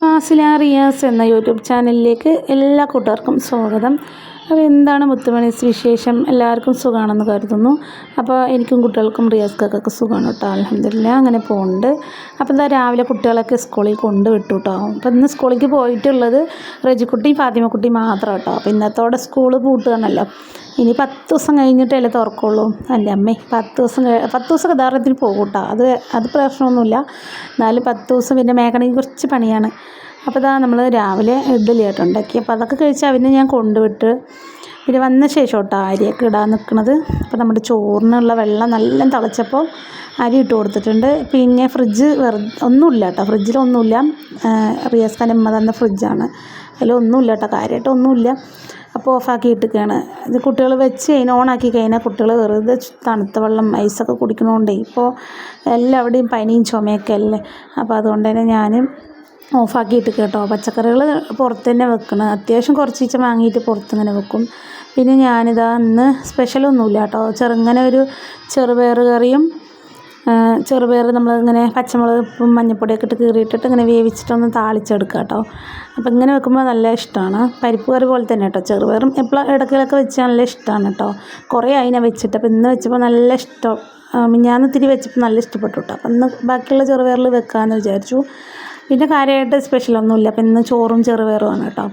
ഫാസില റിയാസ് എന്ന യൂട്യൂബ് ചാനലിലേക്ക് എല്ലാ കൂട്ടുകാർക്കും സ്വാഗതം. അപ്പോൾ എന്താണ് മുത്തുമണീസ് വിശേഷം? എല്ലാവർക്കും സുഖമാണെന്ന് കരുതുന്നു. അപ്പോൾ എനിക്കും കുട്ടികൾക്കും റിയാസ്ക്കൊക്കെ സുഖമാണ് കേട്ടോ, അൽഹംദുലില്ലാ. അങ്ങനെ പോകുന്നുണ്ട്. അപ്പോൾ എന്താ രാവിലെ കുട്ടികളൊക്കെ സ്കൂളിൽ കൊണ്ടുവിട്ടു കേട്ടോ. അപ്പോൾ ഇന്ന് സ്കൂളിലേക്ക് പോയിട്ടുള്ളത് റജിക്കുട്ടി ഫാത്തിമക്കുട്ടി മാത്രം കേട്ടോ. അപ്പോൾ ഇന്നത്തോടെ സ്കൂൾ പൂട്ടുകയാണല്ലോ. ഇനി 10 ദിവസം കഴിഞ്ഞിട്ടല്ലേ തുറക്കുള്ളൂ. എൻ്റെ അമ്മേ, 10 ദിവസം യഥാർത്ഥത്തിന് പോകും കേട്ടോ. അത് പ്രശ്നമൊന്നുമില്ല. എന്നാലും 10 ദിവസം പിന്നെ മേക്കണമെങ്കിൽ കുറച്ച് പണിയാണ്. അപ്പോൾ ഇതാ നമ്മൾ രാവിലെ ഇഡ്ഡലി ആയിട്ട് ഉണ്ടാക്കി. അപ്പോൾ അതൊക്കെ കഴിച്ച് അവനെ ഞാൻ കൊണ്ടുവിട്ട് പിന്നെ വന്ന ശേഷം കേട്ടോ അരിയൊക്കെ ഇടാൻ നിൽക്കുന്നത്. അപ്പോൾ നമ്മുടെ ചോറിനുള്ള വെള്ളം നല്ല തിളച്ചപ്പോൾ അരി ഇട്ട് കൊടുത്തിട്ടുണ്ട്. പിന്നെ ഫ്രിഡ്ജ് ഒന്നുമില്ല കേട്ടോ, ഫ്രിഡ്ജിലൊന്നുമില്ല. റിയാസ്ഖാൻ്റെ അമ്മ തന്ന ഫ്രിഡ്ജാണ്, അതിലൊന്നുമില്ല കേട്ടോ, കാര്യമായിട്ടൊന്നുമില്ല. അപ്പോൾ ഓഫാക്കി ഇട്ടിരിക്കുകയാണ്. ഇത് കുട്ടികൾ വെച്ച് കഴിഞ്ഞാൽ ഓണാക്കി കഴിഞ്ഞാൽ കുട്ടികൾ വെറുതെ തണുത്ത വെള്ളം ഐസൊക്കെ കുടിക്കണോണ്ടേ ഇപ്പോൾ എല്ലാവിടെയും പനിയും ചുമയൊക്കെ അല്ലേ. അപ്പോൾ അതുകൊണ്ട് തന്നെ ഞാൻ ഓഫാക്കിയിട്ട് കേട്ടോ. പച്ചക്കറികൾ പുറത്ത് തന്നെ വെക്കണം. അത്യാവശ്യം കുറച്ച് വാങ്ങിയിട്ട് പുറത്തിങ്ങനെ വെക്കും. പിന്നെ ഞാനിതാ ഇന്ന് സ്പെഷ്യലൊന്നുമില്ല കേട്ടോ. ചെറുങ്ങനെ ഒരു ചെറുപയർ കറിയും ചെറുപയർ നമ്മളിങ്ങനെ പച്ചമുളകും മഞ്ഞൾപ്പൊടിയൊക്കെ ഇട്ട് കീറിയിട്ടിട്ട് ഇങ്ങനെ വേവിച്ചിട്ടൊന്ന് താളിച്ചെടുക്കുക കേട്ടോ. അപ്പോൾ ഇങ്ങനെ വെക്കുമ്പോൾ നല്ല ഇഷ്ടമാണ്. പരിപ്പ് കറി പോലെ തന്നെ കേട്ടോ. ചെറുപയറും എപ്പോഴും ഇടയ്ക്കിലൊക്കെ വെച്ചാൽ നല്ല ഇഷ്ടമാണ് കേട്ടോ. കുറേ അതിനെ വെച്ചിട്ട് അപ്പോൾ ഇന്ന് വെച്ചപ്പോൾ നല്ല ഇഷ്ടം. ഞാൻ ഇത്തിരി വെച്ചപ്പോൾ നല്ല ഇഷ്ടപ്പെട്ടു കേട്ടോ. അപ്പോൾ ഇന്ന് ബാക്കിയുള്ള ചെറുപയറിൽ വെക്കാമെന്ന് വിചാരിച്ചു. പിന്നെ കാര്യമായിട്ട് സ്പെഷ്യലൊന്നുമില്ല. അപ്പോൾ ഇന്ന് ചോറും ചെറുപയറുമാണ് കേട്ടോ.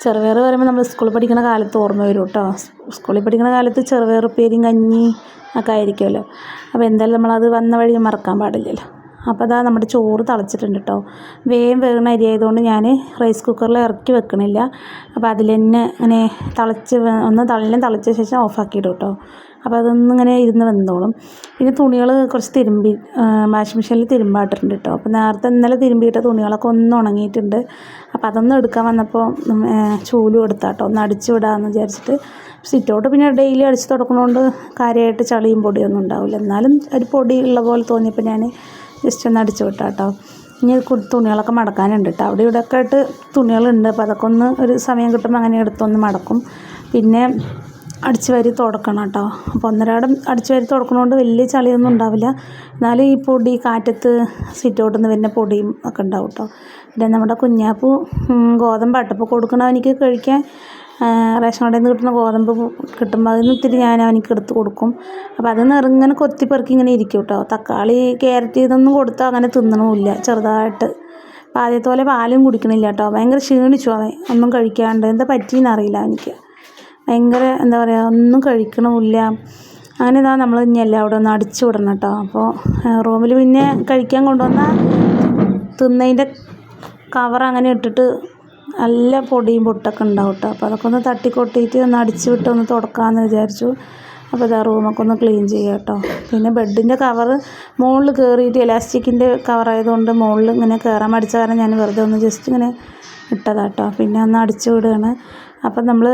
ചെറുപയർ പറയുമ്പോൾ നമ്മൾ സ്കൂളിൽ പഠിക്കുന്ന കാലത്ത് ഓർമ്മ വരും കേട്ടോ. സ്കൂളിൽ പഠിക്കുന്ന കാലത്ത് ചെറുപയർ ഉപ്പേരിയും കഞ്ഞി ഒക്കെ ആയിരിക്കുമല്ലോ. അപ്പോൾ എന്തായാലും നമ്മളത് വന്ന വഴി മറക്കാൻ പാടില്ലല്ലോ. അപ്പോൾ അതാ നമ്മുടെ ചോറ് തിളച്ചിട്ടുണ്ട് കേട്ടോ. വേകുന്ന അരി ആയതുകൊണ്ട് ഞാൻ റൈസ് കുക്കറിൽ ഇറക്കി വെക്കണില്ല. അപ്പോൾ അതിൽ തന്നെ ഇങ്ങനെ തിളച്ച ശേഷം ഓഫാക്കിയിടും കേട്ടോ. അപ്പോൾ അതൊന്നിങ്ങനെ ഇരുന്ന് വെന്തോളും. പിന്നെ തുണികൾ കുറച്ച് വാഷിംഗ് മെഷീനിൽ തിരുമ്പായിട്ടുണ്ട് കേട്ടോ. അപ്പോൾ ഇന്നലെ തിരുമ്പിയിട്ട തുണികളൊക്കെ ഒന്ന് ഉണങ്ങിയിട്ടുണ്ട്. അപ്പോൾ അതൊന്നും എടുക്കാൻ വന്നപ്പോൾ ചൂലും എടുത്താട്ടോ, ഒന്ന് അടിച്ചു വിടാമെന്ന് വിചാരിച്ചിട്ട്. സിറ്റൗട്ട് പിന്നെ ഡെയിലി അടിച്ച് തുടക്കണോണ്ട് കാര്യമായിട്ട് ചളിയും പൊടിയൊന്നും ഉണ്ടാവില്ല. എന്നാലും ഒരു പൊടി ഉള്ള പോലെ തോന്നിയപ്പോൾ ഞാൻ ജസ്റ്റ് ഒന്ന് അടിച്ചു വിട്ടാം കേട്ടോ. ഇനി തുണികളൊക്കെ മടക്കാനുണ്ട് കേട്ടോ. അവിടെ ഇവിടെയൊക്കെ ആയിട്ട് തുണികളുണ്ട്. അപ്പോൾ അതൊക്കെ ഒന്ന് ഒരു സമയം കിട്ടുമ്പോൾ അങ്ങനെ എടുത്തൊന്ന് മടക്കും. പിന്നെ അടിച്ചു വാരി തുടക്കണം കേട്ടോ. അപ്പോൾ ഒന്നരാടം അടിച്ചു വാരി തുടക്കണോണ്ട് വലിയ ചളിയൊന്നും ഉണ്ടാവില്ല. എന്നാലും ഈ പൊടി കാറ്റത്ത് സിറ്റൗട്ടിൽ നിന്ന് വരുന്ന പൊടിയും ഒക്കെ ഉണ്ടാവും കേട്ടോ. പിന്നെ നമ്മുടെ കുഞ്ഞാപ്പൂ ഗോതമ്പ് അട്ടപ്പോൾ കൊടുക്കണം അവനിക്ക് കഴിക്കാൻ. റേഷൻ കടയിൽ നിന്ന് കിട്ടുന്ന ഗോതമ്പ് കിട്ടുമ്പോൾ അതിന് ഇത്തിരി ഞാൻ അവനിക്ക് എടുത്ത് കൊടുക്കും. അപ്പോൾ അത് ഇങ്ങനെ കൊത്തിപ്പെറുക്കി ഇങ്ങനെ ഇരിക്കും കേട്ടോ. തക്കാളി ക്യാരറ്റ് ഇതൊന്നും കൊടുത്താൽ അങ്ങനെ തിന്നണമില്ല. ചെറുതായിട്ട് ആദ്യത്തെ പോലെ പാലും കുടിക്കണില്ല കേട്ടോ. ഭയങ്കര ക്ഷീണിച്ചു അവൻ, ഒന്നും കഴിക്കാണ്ട്. എന്താ പറ്റിയെന്നറിയില്ല എനിക്ക്. ഭയങ്കര എന്താ പറയുക, ഒന്നും കഴിക്കണമില്ല. അങ്ങനെ ഇതാ നമ്മൾ ഇനിയല്ല അവിടെ ഒന്ന് അടിച്ചു വിടണം കേട്ടോ. അപ്പോൾ റൂമിൽ പിന്നെ കഴിക്കാൻ കൊണ്ടുവന്ന തിന്നതിൻ്റെ കവർ അങ്ങനെ ഇട്ടിട്ട് നല്ല പൊടിയും പൊട്ടൊക്കെ ഉണ്ടാവും കേട്ടോ. അപ്പോൾ അതൊക്കെ ഒന്ന് തട്ടിക്കൊട്ടിയിട്ട് ഒന്ന് അടിച്ചു വിട്ട് ഒന്ന് തുടക്കാമെന്ന് വിചാരിച്ചു. അപ്പോൾ ഇതാ റൂമൊക്കെ ഒന്ന് ക്ലീൻ ചെയ്യുക കേട്ടോ. പിന്നെ ബെഡിൻ്റെ കവർ മുകളിൽ കയറിയിട്ട് എലാസ്റ്റിക്കിൻ്റെ കവറായതുകൊണ്ട് മുകളിൽ ഇങ്ങനെ കയറാൻ മടിച്ച കാരണം ഞാൻ വെറുതെ ഒന്ന് ജസ്റ്റ് ഇങ്ങനെ ഇട്ടതാണ് കേട്ടോ. പിന്നെ ഒന്ന് അടിച്ചു വിടുകയാണ്. അപ്പം നമ്മൾ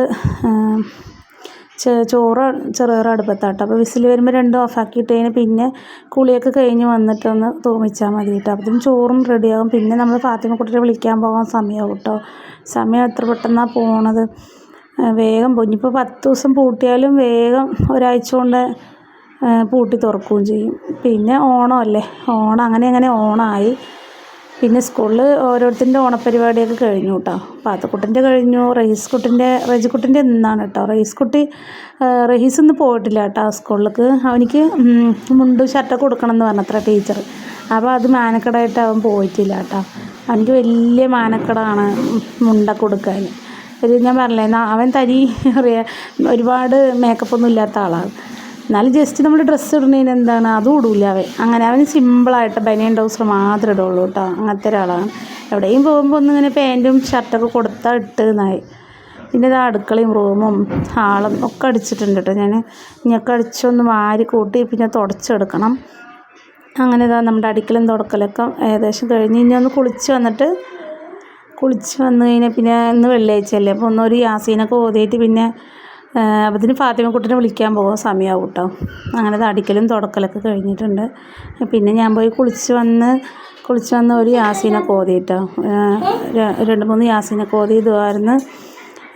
ചോറ് ചെറുപയർ അടുപ്പത്താട്ടോ. അപ്പോൾ വിസിൽ വരുമ്പോൾ രണ്ടും ഓഫാക്കിയിട്ട് കഴിഞ്ഞാൽ പിന്നെ കുളിയൊക്കെ കഴിഞ്ഞ് വന്നിട്ടൊന്ന് തൂമിച്ചാൽ മതി കേട്ടോ. അപ്പം ചോറും റെഡിയാകും. പിന്നെ നമ്മൾ ഫാത്തിമക്കുട്ടിയെ വിളിക്കാൻ പോകാൻ സമയമാകും കേട്ടോ. സമയം എത്ര പെട്ടെന്നാണ് പോണത്. വേഗം പോയി. ഇപ്പോൾ 10 ദിവസം പൂട്ടിയാലും വേഗം ഒരാഴ്ച കൊണ്ട് പൂട്ടി തുറക്കുകയും ചെയ്യും. പിന്നെ ഓണമല്ലേ, അങ്ങനെ ഓണമായി. പിന്നെ സ്കൂളിൽ ഓരോരുത്തരുടെ ഓണപ്പരിപാടിയൊക്കെ കഴിഞ്ഞു കേട്ടോ. പാത്തക്കുട്ടിൻ്റെ കഴിഞ്ഞു, റജിക്കുട്ടിൻ്റെ ഇന്നാണ് കേട്ടോ. റഹീസ് ഇന്ന് പോയിട്ടില്ല കേട്ടോ സ്കൂളിലേക്ക്. അവനിക്ക് മുണ്ടും ഷർട്ടൊക്കെ കൊടുക്കണം എന്ന് പറഞ്ഞത്ര ടീച്ചർ. അപ്പോൾ അത് മാനക്കടായിട്ട് അവൻ പോയിട്ടില്ല കേട്ടോ. അവനിക്ക് വലിയ മാനക്കടാണ് മുണ്ടൊക്കെ കൊടുക്കാൻ. ഞാൻ പറഞ്ഞില്ലേ, അവൻ ഒരുപാട് മേക്കപ്പൊന്നും ഇല്ലാത്ത ആളാണ്. എന്നാലും ജസ്റ്റ് നമ്മൾ ഡ്രസ്സ് ഇടുന്നതിന് എന്താണ് അതും ഇടില്ല അവൻ. അങ്ങനെ അവന് സിമ്പിളായിട്ട് ബനിയൻ ട്രൗസർ മാത്രമേ ഇടുള്ളൂ കേട്ടോ. അങ്ങനത്തെ ഒരാളാണ്. എവിടെയും പോകുമ്പോൾ ഒന്നിങ്ങനെ പാൻറ്റും ഷർട്ടൊക്കെ കൊടുത്താൽ ഇട്ടെന്നായി. പിന്നെ ഇത് അടുക്കളയും റൂമും ഹാളും ഒക്കെ അടിച്ചിട്ടുണ്ട് കേട്ടോ. ഞാൻ ഇനിയൊക്കെ അടിച്ചൊന്ന് വാരി കൂട്ടി പിന്നെ തുടച്ചെടുക്കണം. അങ്ങനെ ഇതാ നമ്മുടെ അടിക്കലും തുടക്കലൊക്കെ ഏകദേശം കഴിഞ്ഞ് ഇനി ഒന്ന് കുളിച്ച് വന്നു കഴിഞ്ഞാൽ പിന്നെ ഇന്ന് വെള്ളിയാഴ്ചയല്ലേ. അപ്പോൾ ഒന്നൊരു യാസീനൊക്കെ ഓതിയിട്ട് പിന്നെ അപ്പത്തിന് ഫാത്തിമക്കുട്ടിനെ വിളിക്കാൻ പോകും സമയമാവും കേട്ടോ. അങ്ങനെ അടിക്കലും തുടക്കലൊക്കെ കഴിഞ്ഞിട്ടുണ്ട്. പിന്നെ ഞാൻ പോയി കുളിച്ച് വന്ന് ഒരു യാസീനൊക്കെ ഓതിയിട്ടോ. 2-3 യാസീനൊക്കെ ഓതി ഇതുമായിരുന്നു.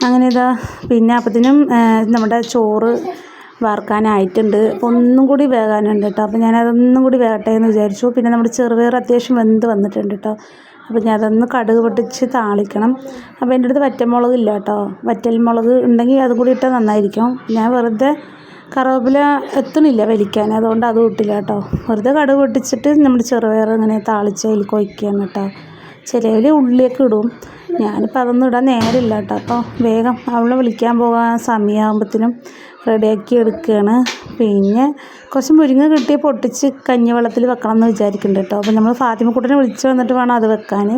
അങ്ങനെ ഇതാ പിന്നെ അപ്പത്തിനും നമ്മുടെ ചോറ് വാർക്കാനായിട്ടുണ്ട്. അപ്പോൾ ഒന്നും കൂടി വേകാനുണ്ട് കേട്ടോ. അപ്പോൾ ഞാനതൊന്നും കൂടി വേകട്ടെ എന്ന് വിചാരിച്ചു. പിന്നെ നമ്മുടെ ചെറുപയർ അത്യാവശ്യം വെന്ത് വന്നിട്ടുണ്ട് കേട്ടോ. അപ്പോൾ ഞാൻ അതൊന്ന് കടുക് പൊട്ടിച്ച് താളിക്കണം. അപ്പോൾ എൻ്റെ അടുത്ത് വറ്റൽമുളക് ഇല്ല കേട്ടോ. വറ്റൽമുളക് ഉണ്ടെങ്കിൽ അതും കൂടി ഇട്ടാൽ നന്നായിരിക്കും. ഞാൻ വെറുതെ കറിവേപ്പില എത്തണില്ല വലിക്കാൻ, അതുകൊണ്ട് അതും ഇട്ടില്ല കേട്ടോ. വെറുതെ കടുക് പൊട്ടിച്ചിട്ട് നമ്മുടെ ചെറുപയർ ഇങ്ങനെ താളിച്ച് അതിൽ കൊയ്ക്കുകയാണ് കേട്ടോ. ചിലവർ ഉള്ളിയൊക്കെ ഇടും. ഞാനിപ്പോൾ അതൊന്നും ഇടാൻ നേരമില്ല കേട്ടോ. അപ്പോൾ വേഗം അവളെ വിളിക്കാൻ പോകാൻ സമയമാകുമ്പോഴത്തേനും റെഡിയാക്കി എടുക്കുകയാണ്. പിന്നെ കുറച്ച് മുരിങ്ങ കിട്ടിയ പൊട്ടിച്ച് കഞ്ഞിവെള്ളത്തിൽ വെക്കണം എന്ന് വിചാരിക്കുന്നുണ്ട് കേട്ടോ. അപ്പോൾ നമ്മൾ ഫാത്തിമക്കുട്ടനെ വിളിച്ച് വന്നിട്ട് വേണം അത് വെക്കാൻ.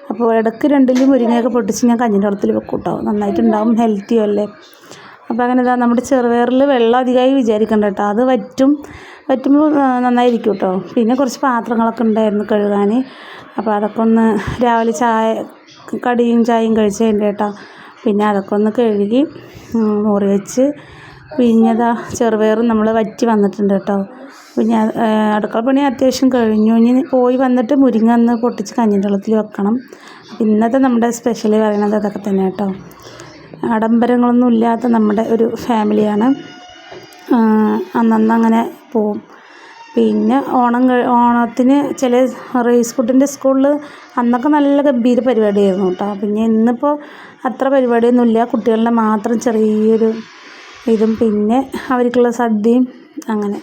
അപ്പോൾ ഇടയ്ക്ക് 2 മുരിങ്ങയൊക്കെ പൊട്ടിച്ച് ഞാൻ കഞ്ഞിൻ്റെ വെള്ളത്തിൽ വെക്കും കേട്ടോ. നന്നായിട്ടുണ്ടാവും, ഹെൽത്തിയും അല്ലേ. അപ്പോൾ അങ്ങനെ ഇതാ നമ്മുടെ ചെറുപയറിൽ വെള്ളം അധികമായി വിചാരിക്കണ്ട കേട്ടോ. അത് വറ്റുമ്പോൾ നന്നായിരിക്കും കേട്ടോ. പിന്നെ കുറച്ച് പാത്രങ്ങളൊക്കെ ഉണ്ടായിരുന്നു കഴുകാൻ. അപ്പോൾ അതൊക്കെ ഒന്ന് രാവിലെ കടിയും ചായയും കഴിച്ചതിൻ്റെ കേട്ടോ. പിന്നെ അതൊക്കെ ഒന്ന് കഴുകി മുറി വെച്ച് പിന്നെ ഇതാ ചെറുപയറും നമ്മൾ വറ്റി വന്നിട്ടുണ്ട് കേട്ടോ. പിന്നെ അടുക്കള പണി അത്യാവശ്യം കഴിഞ്ഞു. ഇനി പോയി വന്നിട്ട് മുരിങ്ങ ഒന്ന് പൊട്ടിച്ച് കഞ്ഞിൻ്റെ വെള്ളത്തിൽ വെക്കണം. ഇന്നത്തെ നമ്മുടെ സ്പെഷ്യൽ പറയുന്നത് അതൊക്കെ തന്നെ കേട്ടോ. ആഡംബരങ്ങളൊന്നും ഇല്ലാത്ത നമ്മുടെ ഒരു ഫാമിലിയാണ്. അന്നങ്ങനെ പോവും. പിന്നെ ഓണത്തിന് ചില റേസ് ഫുഡിൻ്റെ സ്കൂളിൽ അന്നൊക്കെ നല്ല ഗംഭീര പരിപാടിയായിരുന്നു കേട്ടോ. പിന്നെ ഇന്നിപ്പോൾ അത്ര പരിപാടിയൊന്നുമില്ല. കുട്ടികളുടെ മാത്രം ചെറിയൊരു ഇതും പിന്നെ അവർക്കുള്ള സദ്യയും അങ്ങനെ.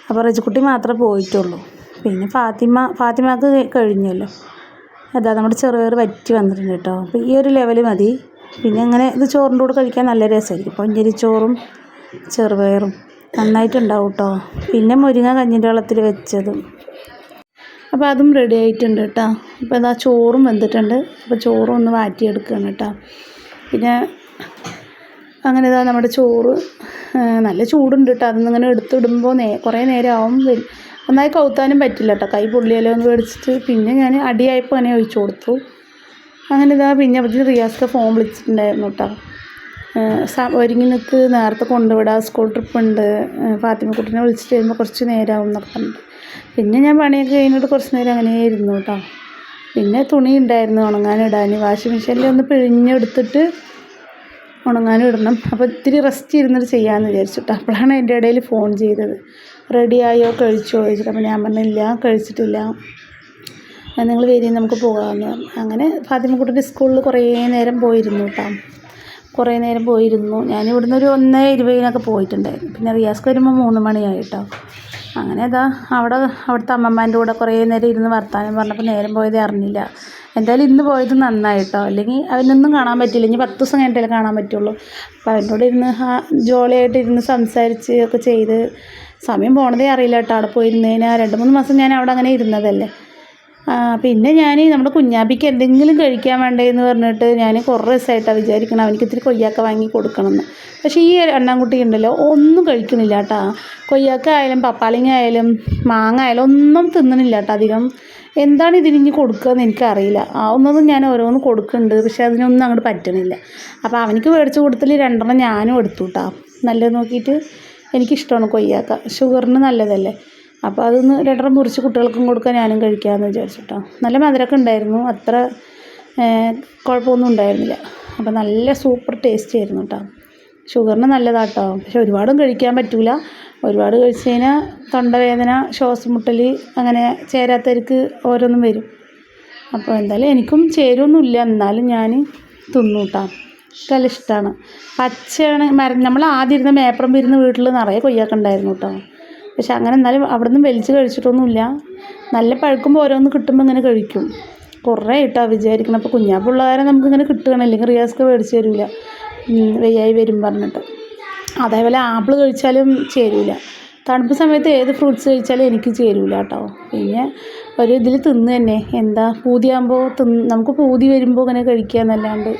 അപ്പോൾ റജിക്കുട്ടി മാത്രമേ പോയിട്ടുള്ളൂ. പിന്നെ ഫാത്തിമാക്ക് കഴിഞ്ഞല്ലോ. അതാ നമ്മുടെ ചെറുപയർ വറ്റി വന്നിട്ടുണ്ട് കേട്ടോ. അപ്പോൾ ഈ ഒരു ലെവൽ മതി. പിന്നെ അങ്ങനെ ഇത് ചോറിൻ്റെ കൂടെ കഴിക്കാൻ നല്ല രസമായിരിക്കും. പൊഞ്ചരിച്ചോറും ചെറുപയറും നന്നായിട്ടുണ്ടാവും കേട്ടോ. പിന്നെ മുരിങ്ങ കഞ്ഞിൻ്റെ വെള്ളത്തിൽ വെച്ചതും. അപ്പോൾ അതും റെഡി ആയിട്ടുണ്ട് കേട്ടോ. അപ്പോൾ ഇതാ ചോറും വെന്തിട്ടുണ്ട്. അപ്പോൾ ചോറും ഒന്ന് വാറ്റിയെടുക്കുകയാണ് കേട്ടോ. പിന്നെ അങ്ങനെ ഇതാ നമ്മുടെ ചോറ് നല്ല ചൂടുണ്ട് കേട്ടോ. അതിന്നിങ്ങനെ എടുത്തിടുമ്പോൾ കുറേ നേരമാവും. നന്നായി കൗത്താനും പറ്റില്ല കേട്ടോ. കൈ പൊള്ളിയാലോ എന്ന് മേടിച്ചിട്ട് പിന്നെ ഞാൻ അടിയായപ്പോൾ അങ്ങനെ ഒഴിച്ചു കൊടുത്തു. അങ്ങനെ ഇതാ പിന്നെ അതിന് റിയാസ്ക്ക് ഫോൺ വിളിച്ചിട്ടുണ്ടായിരുന്നു കേട്ടോ. ഒരുങ്ങി നിൽക്ക്, നേരത്തെ കൊണ്ടുവിടാം, സ്കൂൾ ട്രിപ്പുണ്ട്, ഫാത്തിമക്കുട്ടിനെ വിളിച്ചിട്ട് വരുമ്പോൾ കുറച്ച് നേരമാവും എന്നൊക്കെ പറഞ്ഞിട്ട് പിന്നെ ഞാൻ പണിയൊക്കെ കഴിഞ്ഞിട്ട് കുറച്ച് നേരം അങ്ങനെ ഇരുന്നു കേട്ടോ. പിന്നെ തുണി ഉണ്ടായിരുന്നു ഉണങ്ങാനിടാൻ. വാഷിംഗ് മെഷീനിൽ ഒന്ന് പിഴിഞ്ഞെടുത്തിട്ട് ഉണങ്ങാനും ഇടണം. അപ്പോൾ ഇത്തിരി റെസ്റ്റ് ഇരുന്നിട്ട് ചെയ്യാമെന്ന് വിചാരിച്ചിട്ട് അപ്പോഴാണ് എൻ്റെ ഇടയിൽ ഫോൺ ചെയ്തത്. റെഡിയായോ കഴിച്ചോ ചോദിച്ചിട്ട്. അപ്പോൾ ഞാൻ പറഞ്ഞില്ല, കഴിച്ചിട്ടില്ല, നിങ്ങൾ വരി നമുക്ക് പോകാമെന്ന് പറഞ്ഞു. അങ്ങനെ ഫാത്തിമക്കുട്ടിൻ്റെ സ്കൂളിൽ കുറേ നേരം പോയിരുന്നു കേട്ടോ. കുറേ നേരം പോയിരുന്നു. ഞാനിവിടുന്ന് ഒരു 1:20 പോയിട്ടുണ്ടായിരുന്നു. പിന്നെ റിയാസ്ക്ക് വരുമ്പോൾ 3 മണിയായി കേട്ടോ. അങ്ങനെ ഇതാ അവിടുത്തെ അമ്മമ്മേൻ്റെ കൂടെ കുറേ നേരം ഇരുന്ന് വർത്താനം പറഞ്ഞപ്പോൾ നേരം പോയത് അറിഞ്ഞില്ല. എന്തായാലും ഇന്ന് പോയത് നന്നായി കേട്ടോ. അല്ലെങ്കിൽ അവനൊന്നും കാണാൻ പറ്റില്ല. ഇനി 10 ദിവസം കഴിഞ്ഞിട്ടല്ലേ കാണാൻ പറ്റുള്ളൂ. അപ്പോൾ അവനോട് ഇരുന്ന് ജോളിയായിട്ട് ഇരുന്ന് സംസാരിച്ച് ഒക്കെ ചെയ്ത് സമയം പോണതേ അറിയില്ല കേട്ടോ. അവിടെ പോയിരുന്നതിന് 2-3 മാസം ഞാൻ അവിടെ അങ്ങനെ ഇരുന്നതല്ലേ. പിന്നെ ഞാൻ നമ്മുടെ കുഞ്ഞാപ്പിക്ക് എന്തെങ്കിലും കഴിക്കാൻ വേണ്ടേ എന്ന് പറഞ്ഞിട്ട് ഞാൻ കുറേ ദിവസമായിട്ടാണ് വിചാരിക്കണം അവനിക്ക് ഇത്തിരി കൊയ്യാക്ക വാങ്ങി കൊടുക്കണമെന്ന്. പക്ഷേ ഈ അണ്ണാൻകുട്ടി ഉണ്ടല്ലോ ഒന്നും കഴിക്കണില്ല കേട്ടോ. കൊയ്യാക്ക ആയാലും പപ്പാളിങ്ങ ആയാലും മാങ്ങ ആയാലും ഒന്നും തിന്നണില്ല കേട്ടോ അധികം. എന്താണ് ഇതിനിഞ്ഞ് കൊടുക്കുകയെന്ന് എനിക്കറിയില്ല. ഒന്നും ഞാൻ ഓരോന്ന് കൊടുക്കുന്നുണ്ട്, പക്ഷേ അതിനൊന്നും അങ്ങോട്ട് പറ്റണില്ല. അപ്പോൾ അവനിക്ക് മേടിച്ച് കൊടുത്തില്ല 2 ഞാനും എടുത്തു കേട്ടോ. നല്ലത് നോക്കിയിട്ട്. എനിക്കിഷ്ടമാണ് കൊയ്യാക്ക, ഷുഗറിന് നല്ലതല്ലേ. അപ്പോൾ അതൊന്ന് 2 മുറിച്ച് കുട്ടികൾക്കും കൊടുക്കാൻ ഞാനും കഴിക്കാമെന്ന് വിചാരിച്ചിട്ടോ. നല്ല മധുരമൊക്കെ ഉണ്ടായിരുന്നു, അത്ര കുഴപ്പമൊന്നും ഉണ്ടായിരുന്നില്ല. അപ്പോൾ നല്ല സൂപ്പർ ടേസ്റ്റ് ആയിരുന്നു കേട്ടോ. ഷുഗറിന് നല്ലതാട്ടോ. പക്ഷെ ഒരുപാടും കഴിക്കാൻ പറ്റില്ല. ഒരുപാട് കഴിച്ച് കഴിഞ്ഞാൽ തൊണ്ടവേദന, ശ്വാസം മുട്ടൽ, അങ്ങനെ ചേരാത്തവർക്ക് ഓരോന്നും വരും. അപ്പോൾ എന്തായാലും എനിക്കും ചേരുമൊന്നുമില്ല, എന്നാലും ഞാൻ തിന്നു കേട്ടോ. എനിക്ക് നല്ല ഇഷ്ടമാണ്. പച്ചയാണ് നമ്മൾ ആദ്യം ഇരുന്ന മേപ്പറം ഇരുന്ന് വീട്ടിൽ നിറയെ കൊയ്യാക്ക ഉണ്ടായിരുന്നു കേട്ടോ. പക്ഷെ അങ്ങനെ എന്നാലും അവിടെ നിന്ന് വലിച്ച് കഴിച്ചിട്ടൊന്നുമില്ല. നല്ല പഴുക്കുമ്പോൾ ഓരോന്ന് കിട്ടുമ്പോൾ ഇങ്ങനെ കഴിക്കും. കുറേ കേട്ടോ വിചാരിക്കണം. അപ്പോൾ കുഞ്ഞാപ്പുള്ളവരെ നമുക്കിങ്ങനെ കിട്ടുകയാണ്, അല്ലെങ്കിൽ റിയാസ്ക്ക് മേടിച്ച് തരില്ല വെയ്യായി വരും പറഞ്ഞിട്ട്. അതേപോലെ ആപ്പിൾ കഴിച്ചാലും ചേരില്ല. തണുപ്പ് സമയത്ത് ഏത് ഫ്രൂട്ട്സ് കഴിച്ചാലും എനിക്ക് ചേരില്ല കേട്ടോ. പിന്നെ ഒരു ഇതിൽ തിന്ന് തന്നെ എന്താ പൂതിയാകുമ്പോൾ നമുക്ക് പൂതി വരുമ്പോൾ ഇങ്ങനെ കഴിക്കുക എന്നല്ലാണ്ട്.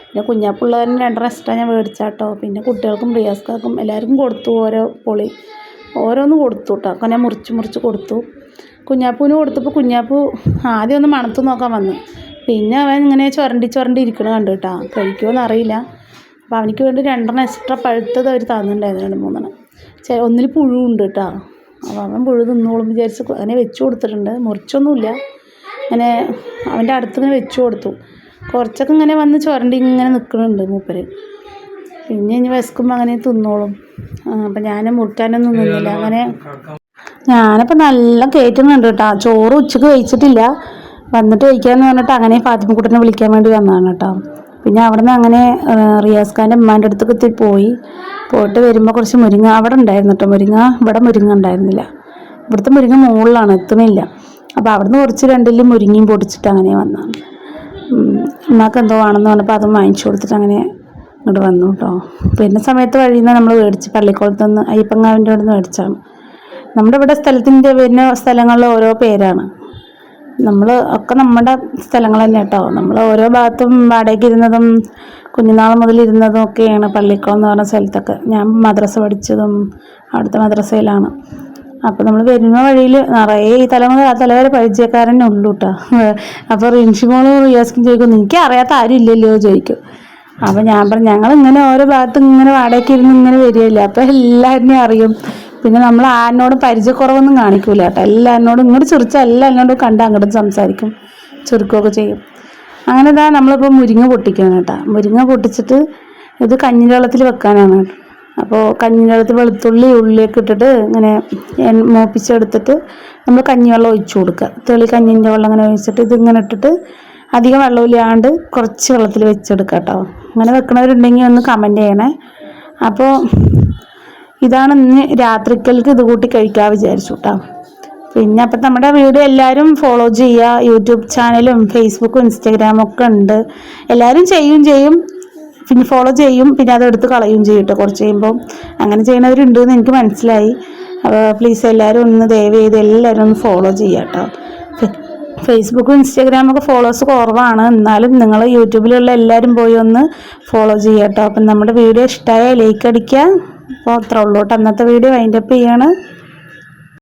പിന്നെ കുഞ്ഞാപ്പുള്ളവരെ 2 എക്സ്ട്രാ ഞാൻ മേടിച്ചാട്ടോ. പിന്നെ കുട്ടികൾക്കും റിയാസ്ക്കാർക്കും എല്ലാവർക്കും കൊടുത്തു. ഓരോന്ന് കൊടുത്തു കേട്ടോ. അങ്ങനെ മുറിച്ച് കൊടുത്തു. കുഞ്ഞാപ്പൂവിന് കൊടുത്തപ്പോൾ കുഞ്ഞാപ്പൂ ആദ്യം ഒന്ന് മണത്ത് നോക്കാൻ വന്നു. പിന്നെ അവൻ ഇങ്ങനെ ചുരണ്ടി ഇരിക്കണ കണ്ടു കേട്ടോ. കഴിക്കുമോയെന്ന് അറിയില്ല. അപ്പോൾ അവനിക്ക് വേണ്ടി 2 എക്സ്ട്രാ പഴുത്തത് അവർ തന്നിട്ടുണ്ടായിരുന്നു, 2-3. ഒന്നിൽ പുഴുണ്ട് കേട്ടോ. അപ്പോൾ അവൻ പുഴു തിന്നോളും വിചാരിച്ച് അങ്ങനെ വെച്ച് കൊടുത്തിട്ടുണ്ട്. മുറിച്ചൊന്നുമില്ല, അങ്ങനെ അവൻ്റെ അടുത്തിങ്ങനെ വെച്ച് കൊടുത്തു. കുറച്ചൊക്കെ ഇങ്ങനെ വന്ന് ചുരണ്ടി ഇങ്ങനെ നിൽക്കുന്നുണ്ട് മൂപ്പര്. പിന്നെ ഇനി വിശക്കുമ്പോൾ അങ്ങനെ തിന്നോളും. അപ്പം ഞാൻ മുറിക്കാനൊന്നും നിന്നില്ല. അങ്ങനെ ഞാനപ്പോൾ നല്ല കയറ്റുന്നുണ്ട് കേട്ടോ. ചോറ് ഉച്ചക്ക് കഴിച്ചിട്ടില്ല. വന്നിട്ട് കഴിക്കാമെന്ന് പറഞ്ഞിട്ട് അങ്ങനെ ഫാത്തിമക്കുട്ടനെ വിളിക്കാൻ വേണ്ടി വന്നതാണ് കേട്ടോ. പിന്നെ അവിടെ നിന്ന് അങ്ങനെ റിയാസ് ഖാൻ്റെ ഉമ്മാൻ്റെ അടുത്തൊക്കെ പോയിട്ട് വരുമ്പോൾ കുറച്ച് മുരിങ്ങ അവിടെ ഉണ്ടായിരുന്നു കേട്ടോ. ഇവിടെ മുരിങ്ങ ഉണ്ടായിരുന്നില്ല. ഇവിടുത്തെ മുരിങ്ങ മുകളിലാണ്, എത്തുന്നില്ല. അപ്പോൾ അവിടുന്ന് കുറച്ച് 2 മുരിങ്ങയും പൊടിച്ചിട്ട് അങ്ങനെ വന്നതാണ്. ഉമ്മാക്ക് എന്തോ ആണെന്ന് പറഞ്ഞപ്പോൾ അതും വാങ്ങിച്ചു കൊടുത്തിട്ട് അങ്ങനെ ഇങ്ങോട്ട് വന്നു കേട്ടോ. പിന്നെ സമയത്ത് വഴിയിൽ നിന്ന് നമ്മൾ മേടിച്ച് പള്ളിക്കുളത്തുനിന്ന് അയ്യപ്പങ്കാവിൻ്റെ അവിടെ നിന്ന് മേടിച്ചാണ്. നമ്മുടെ ഇവിടെ വരുന്ന സ്ഥലങ്ങളിൽ ഓരോ പേരാണ്. നമ്മുടെ സ്ഥലങ്ങൾ തന്നെ കേട്ടോ. നമ്മൾ ഓരോ ഭാഗത്തും വാടകയ്ക്ക് ഇരുന്നതും കുഞ്ഞുനാൾ മുതൽ ഇരുന്നതും ഒക്കെയാണ് പള്ളിക്കുളം എന്ന് പറഞ്ഞ സ്ഥലത്തൊക്കെ. ഞാൻ മദ്രസ പഠിച്ചതും അവിടുത്തെ മദ്രസയിലാണ്. അപ്പോൾ നമ്മൾ വരുന്ന വഴിയിൽ നിറയെ ഈ തലവരെ പരിചയക്കാരനെ ഉള്ളൂ കേട്ടോ. അപ്പോൾ റിൻഷിമോളും റിയാസ്ക്കും ചോദിക്കും, എനിക്ക് അറിയാത്ത ആരും ഇല്ലല്ലോ ചോദിക്കും. അപ്പോൾ ഞാൻ പറഞ്ഞു, ഞങ്ങളിങ്ങനെ ഓരോ ഭാഗത്തും ഇങ്ങനെ വാടകയ്ക്ക് ഇരുന്ന് ഇങ്ങനെ വരികയില്ല, അപ്പോൾ എല്ലാവരെയും അറിയും. പിന്നെ നമ്മൾ ആരിനോടും പരിചയക്കുറവൊന്നും കാണിക്കൂല കേട്ടോ. എല്ലാവരോടും ഇങ്ങോട്ട് ചിരിച്ചാൽ എല്ലാവരോടും കണ്ട് അങ്ങോട്ടും സംസാരിക്കും, ചെറുക്കുകയൊക്കെ ചെയ്യും. അങ്ങനെ ഇതാ നമ്മളിപ്പോൾ മുരിങ്ങ പൊട്ടിക്കണം കേട്ടോ. മുരിങ്ങ പൊട്ടിച്ചിട്ട് ഇത് കഞ്ഞിൻ്റെ വെള്ളത്തിൽ വെക്കാനാണ്. അപ്പോൾ കഞ്ഞിൻ്റെ വെള്ളത്തിൽ വെളുത്തുള്ളി ഉള്ളിയൊക്കെ ഇട്ടിട്ട് ഇങ്ങനെ മൂപ്പിച്ചെടുത്തിട്ട് നമ്മൾ കഞ്ഞിവെള്ളം ഒഴിച്ചു കൊടുക്കുക. തെളി കഞ്ഞിൻ്റെ വെള്ളം ഇങ്ങനെ ഒഴിച്ചിട്ട് ഇതിങ്ങനെ ഇട്ടിട്ട് അധികം വെള്ളമില്ലാണ്ട് കുറച്ച് വെള്ളത്തിൽ വെച്ചെടുക്കുക കേട്ടോ. അങ്ങനെ വെക്കണവരുണ്ടെങ്കിൽ ഒന്ന് കമൻറ്റ് ചെയ്യണേ. അപ്പോൾ ഇതാണ് ഇന്ന് രാത്രിക്കൽക്ക് ഇത് കൂട്ടി കഴിക്കാൻ വിചാരിച്ചു കേട്ടോ. പിന്നെ അപ്പം നമ്മുടെ വീഡിയോ എല്ലാവരും ഫോളോ ചെയ്യുക. യൂട്യൂബ് ചാനലും ഫേസ്ബുക്കും ഇൻസ്റ്റാഗ്രാമും ഒക്കെ ഉണ്ട്. എല്ലാവരും ചെയ്യും, പിന്നെ ഫോളോ ചെയ്യും, പിന്നെ അതെടുത്ത് കളയും ചെയ്യും കേട്ടോ. കുറച്ച് കഴിയുമ്പോൾ അങ്ങനെ ചെയ്യുന്നവരുണ്ടെന്ന് എനിക്ക് മനസ്സിലായി. അപ്പോൾ പ്ലീസ് എല്ലാവരും ഒന്ന് ദയവ് ചെയ്ത് എല്ലാവരും ഒന്ന് ഫോളോ ചെയ്യുക കേട്ടോ. ഫേസ്ബുക്കും ഇൻസ്റ്റാഗ്രാമൊക്കെ ഫോളോവേഴ്സ് കുറവാണ്, എന്നാലും നിങ്ങൾ യൂട്യൂബിലുള്ള എല്ലാവരും പോയി ഒന്ന് ഫോളോ ചെയ്യുക കേട്ടോ. അപ്പം നമ്മുടെ വീഡിയോ ഇഷ്ടമായ ലൈക്ക് അടിക്കുക. അപ്പോൾ അത്രേ ഉള്ളൂ കേട്ടോ. അന്നത്തെ വീഡിയോ വൈൻഡപ്പ് ചെയ്യാണ്.